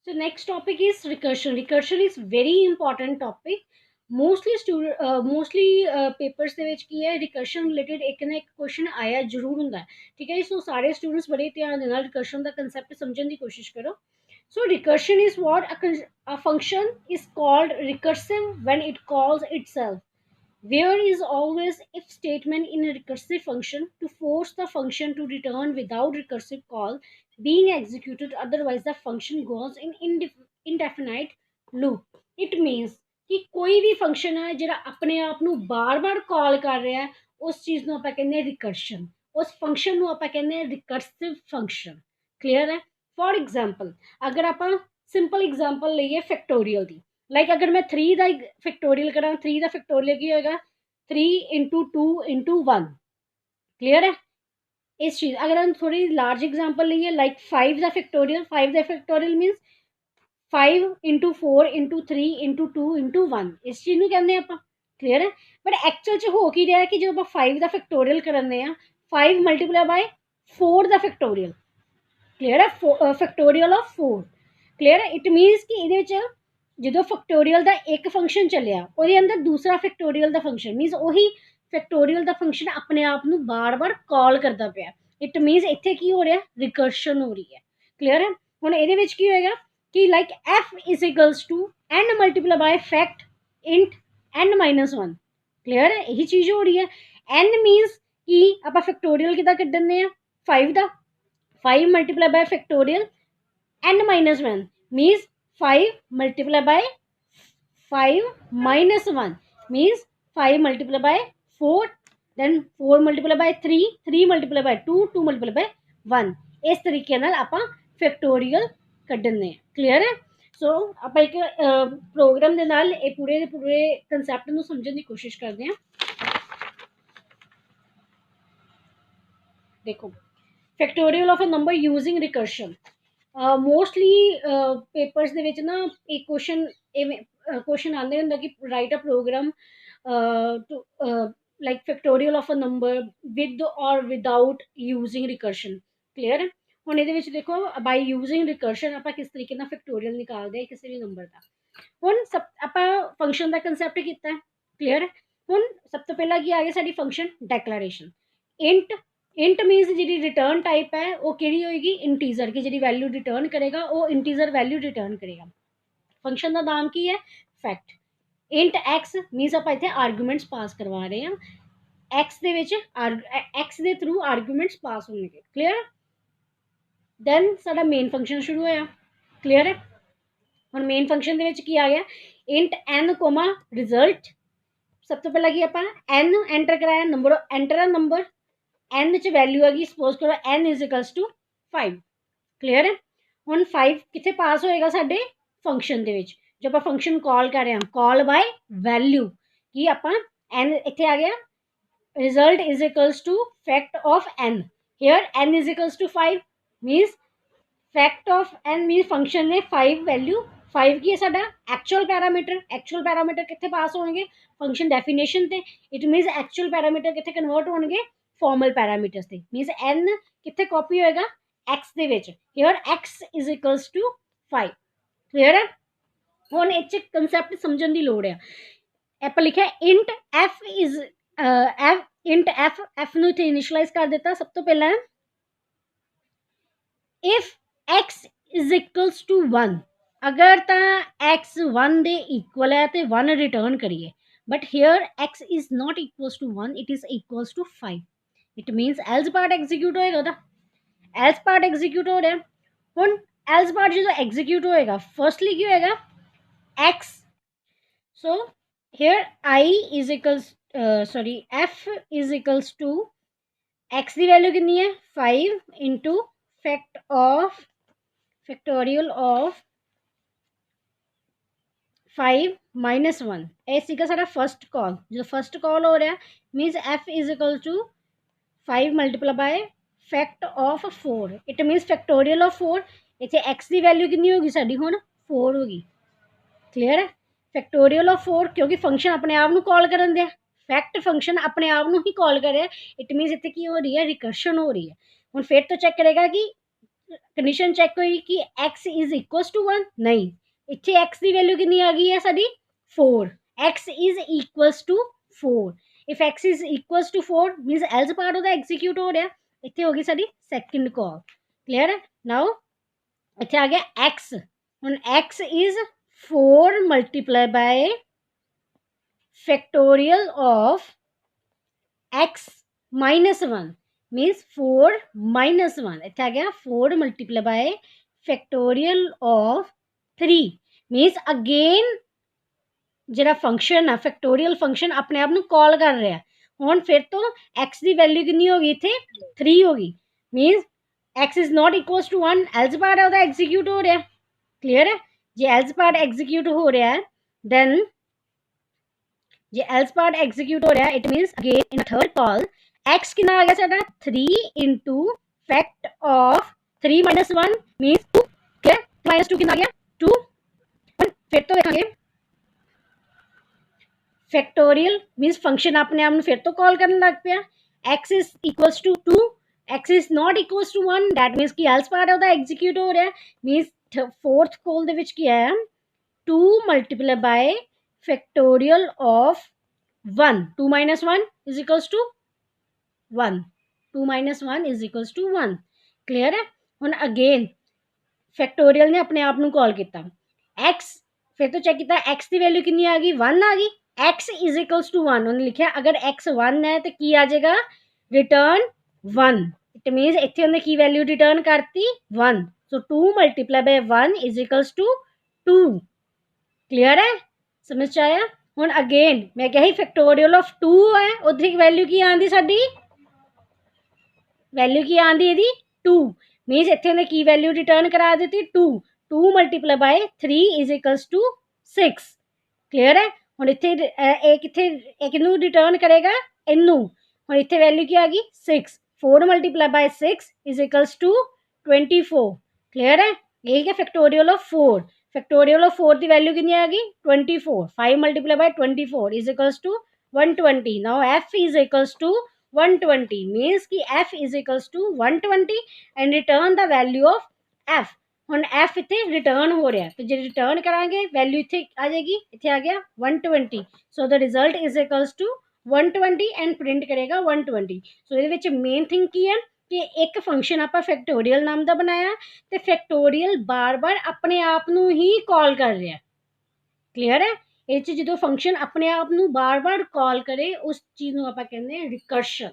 So next topic is recursion. Recursion is very important topic. Mostly papers ਦੇ ਵਿੱਚ ਕੀ ਹੈ recursion related एक ना एक क्वेश्चन आया जरूर ਹੁੰਦਾ है ठीक है सो सारे स्टूडेंट्स बड़े ध्यान ਦੇ ਨਾਲ recursion ਦਾ concept ਸਮਝਣ ਦੀ ਕੋਸ਼ਿਸ਼ ਕਰੋ so recursion is what a function is called recursive when it calls itself. There is always if statement in a recursive function to force the function to return without recursive call being executed, otherwise the function goes in indefinite loop. It means कि कोई भी function है ਜਿਹੜਾ ਆਪਣੇ ਆਪ ਨੂੰ ਬਾਰ-ਬਾਰ ਕਾਲ ਕਰ ਰਿਹਾ ਹੈ ਉਸ ਚੀਜ਼ ਨੂੰ ਆਪਾਂ ਕਹਿੰਦੇ ਰਿਕਰਸ਼ਨ ਉਸ ਫੰਕਸ਼ਨ ਨੂੰ ਆਪਾਂ ਕਹਿੰਦੇ ਰਿਕਰਸਿਵ ਫੰਕਸ਼ਨ ਕਲੀਅਰ ਹੈ ਫॉर एग्जांपल अगर ਆਪਾਂ ਸਿੰਪਲ एग्जांपल ਲਈਏ ਫੈਕਟੋਰੀਅਲ ਦੀ लाइक अगर मैं 3 का फैक्टोरियल करा 3 का फैक्टोरियल की होएगा 3 इंटू 2 इंटू 1 क्लियर है इस चीज अगर हम थोड़ी लार्ज एग्जांपल लीए लाइक 5 का factorial मीनस 5 into 4 into 3 into 2 into 1 इस चीज कहते हैं आप क्लियर है बट एक्चुअल च हो की रहा है कि जो आप 5 का फैक्टोरियल करने 5 मल्टीप्लाई बाय 4 का फैक्टोरियल क्लियर है फैक्टोरियल ऑफ 4 क्लियर है इट मीनस कि ये जो फैक्टोरियल का एक फंक्शन चलिया ਉਹਦੇ अंदर दूसरा फैक्टोरियल का फंक्शन मीनस ਉਹੀ फैक्टोरियल का फंक्शन अपने आप ਨੂੰ बार-बार कॉल करता ਪਿਆ इट मीनस ਇੱਥੇ ਕੀ ਹੋ ਰਿਹਾ रिकर्शन हो रही है क्लियर है ਹੁਣ ਇਹਦੇ ਵਿੱਚ ਕੀ ਹੋਏਗਾ कि like f is equals to n multiply by fact int n minus 1 clear है यही चीज हो रही है n मीनस कि ਆਪਾਂ फैक्टोरियल ਕਿਦਾਂ ਕੱਢਣੇ ਆ 5 ਦਾ 5 multiply by factorial n minus 1 means 5 multiply by 5 minus 1 means 5 multiply by 4 then 4 multiply by 3 3 multiply by 2 2 multiply by 1 इस तरीके नाल ਆਪਾਂ फैक्टोरियल ਕੱਢਣੇ ਆ क्लियर है सो ਆਪਾਂ ਇੱਕ ਪ੍ਰੋਗਰਾਮ ਦੇ ਨਾਲ ਇਹ ਪੂਰੇ ਦੇ ਪੂਰੇ ਕਨਸੈਪਟ ਨੂੰ ਸਮਝਣ ਦੀ ਕੋਸ਼ਿਸ਼ ਕਰਦੇ ਹਾਂ ਦੇਖੋ factorial of a number using recursion mostly papers ਦੇ ਵਿੱਚ ਨਾ ਇੱਕ क्वेश्चन आंदे ਹੁੰਦਾ कि write a program to like factorial of a number with or without using recursion clear है ਹੁਣ ਇਹਦੇ ਵਿੱਚ ਦੇਖੋ by using recursion ਆਪਾਂ ਕਿਸ ਤਰੀਕੇ ਨਾਲ ਫੈਕਟੋਰੀਅਲ ਨਿਕਾਲਦੇ ਹਾਂ ਕਿਸੇ ਵੀ ਨੰਬਰ ਦਾ ਹੁਣ ਆਪਾਂ ਫੰਕਸ਼ਨ ਦਾ ਕਨਸੈਪਟ ਕੀਤਾ ਹੈ ਕਲੀਅਰ ਹੈ ਹੁਣ ਸਭ ਤੋਂ ਪਹਿਲਾਂ ਕੀ ਆ ਗਿਆ ਸਾਡੀ ਫੰਕਸ਼ਨ ਡੈਕਲੇਰੇਸ਼ਨ इंट मीनस जी रिटर्न टाइप है वो कि होएगी इंटीजर की जी वैल्यू रिटर्न करेगा वो इंटीजर वैल्यू रिटर्न करेगा फंक्शन का नाम की है फैक्ट इंट एक्स मीनस आप इतने आर्गूमेंट्स पास करवा रहे हैं एक्स दे विच एक्स के थ्रू आर्गूमेंट्स पास होंगे क्लियर दैन साडा मेन फंक्शन शुरू होया क्लियर है हुण मेन फंक्शन दे विच की आ गया इंट एन कोमा रिजल्ट सब तो पहला की आप एन एंटर कराया number enter a number n च वैल्यू हैगी सपोज करो n is equals to 5 clear है हुण 5 कित्थे पास होएगा साडे फंक्शन दे विच जो आपां फंक्शन कॉल कर रहे हैं कॉल बाय वैल्यू कि आपां n इत्थे आ गया result is equals to fact of n here n is equals to 5 means fact of n means function ने 5 वैल्यू 5 की है साडा एक्चुअल पैरामीटर कित्थे पास होंगे फंक्शन डेफिनेशन ते इट मींस एक्चुअल पैरामीटर कित्थे कन्वर्ट होंगे फॉर्मल पैरामीटर्स थे मीनस एन कितने कॉपी होएगा एक्स दे which here x is equals to 5 clear है हुण इच कंसैप्ट समझण दी लोड़ है आप लिखा int f is int f नू इत्थे इनिशियलाइज कर दिता सब तो पहला if x is equals to 1 अगर ता एक्स 1 दे इक्वल है तो 1 रिटर्न करिए but here x is not equals to 1 it is equals to 5 it means else part execute होएगा ना एल्स पार्ट एग्जीक्यूट हो रहा है हुण एल्स पार्ट जो एग्जीक्यूट होएगा फर्स्टली क्या होएगा x so here I is equals sorry f is equals to x की वैल्यू कितनी है 5 into fact of factorial of 5 minus 1 ये सारा फर्स्ट कॉल जो फर्स्ट कॉल हो रहा है means f is equal to 5 multiply by fact of 4 it means factorial of 4 इतने एक्स की वैल्यू कितनी होगी साड़ी हुण 4 होगी क्लियर है फैक्टोरियल ऑफ 4 क्योंकि फंक्शन अपने आप को कॉल करन दिया फैक्ट फंक्शन अपने आप को ही कॉल करे इट मीनस इतने की हो रही है रिकर्शन हो रही है हुण फिर तो चेक करेगा कि कंडीशन चेक हुई कि x इज इक्वल टू 1 नहीं, इतने x की वैल्यू कितनी आ गई है साडी 4, x is equal to 4, if x is equal to 4 means else part of the execute हो रहा, इतने होगी साडी सेकंड कॉल। क्लियर है? नाउ इतने आ गया x, हुन x is 4 multiply by factorial of x minus 1 means 4 minus 1, इतना आ गया 4 multiply by factorial of 3 means again जो फंक्शन है फैक्टोरियल फंक्शन अपने आप में कॉल कर रहा है। हुण फिर तो x की वैल्यू कितनी होगी इतने 3 होगी, means x is not equal to 1, else part of the execute हो रहा है। क्लियर है? जे एल्स पार्ट एग्जीक्यूट हो रहा है देन जे एल्स पार्ट एग्जीक्यूट हो रहा है it means again in third call x कितना आ गया साडा 3 into fact of 3 minus 1 means 2, क्या माइनस 2 कितना आ गया 2। फिर तो देखेंगे फैक्टोरियल मीन्स फंक्शन अपने आप में फिर तो कॉल करने लग पाया, x is equal to 2, x is not equal to 1 that means कि else part of the execute हो रहा है, मीन्स फोर्थ कॉल ਦੇ ਵਿੱਚ ਕੀ ਆਇਆ 2 multiply by factorial of 1, 2 minus 1 is equals to 1, 2 minus 1 is equals to 1। Clear है? हुण अगेन फैक्टोरियल ने अपने आप ਨੂੰ कॉल किया x, फिर तो चेक किया x की वैल्यू कितनी आ गई 1 आ गई, x इज इक्वल्स टू 1 उन्होंने लिखा अगर x 1 है तो की आ जाएगा रिटर्न 1, इट मीन्स इतने उन्हें की वैल्यू रिटर्न करती 1, so 2 multiply by 1 is equals to 2। Clear है? समझ आया? हुण अगेन मैं क्या ही फैक्टोरियल ऑफ 2 है उधर वैल्यू की आंदी साडी वैल्यू की आंदी इहदी 2 मीन्स इत्थे उन्हें की वैल्यू रिटर्न करा दी 2, 2 multiply by 3 is equals to 6। Clear है? हुण इत्थे एक इत्थे एक नू रिटर्न करेगा इनू, हुण इत्थे वैल्यू की आ गई 6, 4 multiply by 6 is equals to 24। Clear है? यही क्या फैक्टोरियल ऑफ 4, फैक्टोरियल ऑफ 4 की वैल्यू कितनी आ गई 24, 5 multiply by 24 is equals to 120। Now f is equals to 120 means कि f is equals to 120 and return the value of f। हुण f इत्थे रिटर्न हो रहा है तो जो रिटर्न करांगे वैल्यू इत्थे आ जाएगी, इत्थे आ गया 120, so the result is equals to 120 and print करेगा 120। सो ये विच मेन थिंग की है कि एक फंक्शन आप फैक्टोरियल नाम का बनाया तो फैक्टोरियल बार बार अपने आप नू ही कॉल कर रहा है। क्लियर है? ये जो फंक्शन अपने आप नू बार बार कॉल करे उस चीज़ नू आपां कहंदे रिकर्शन।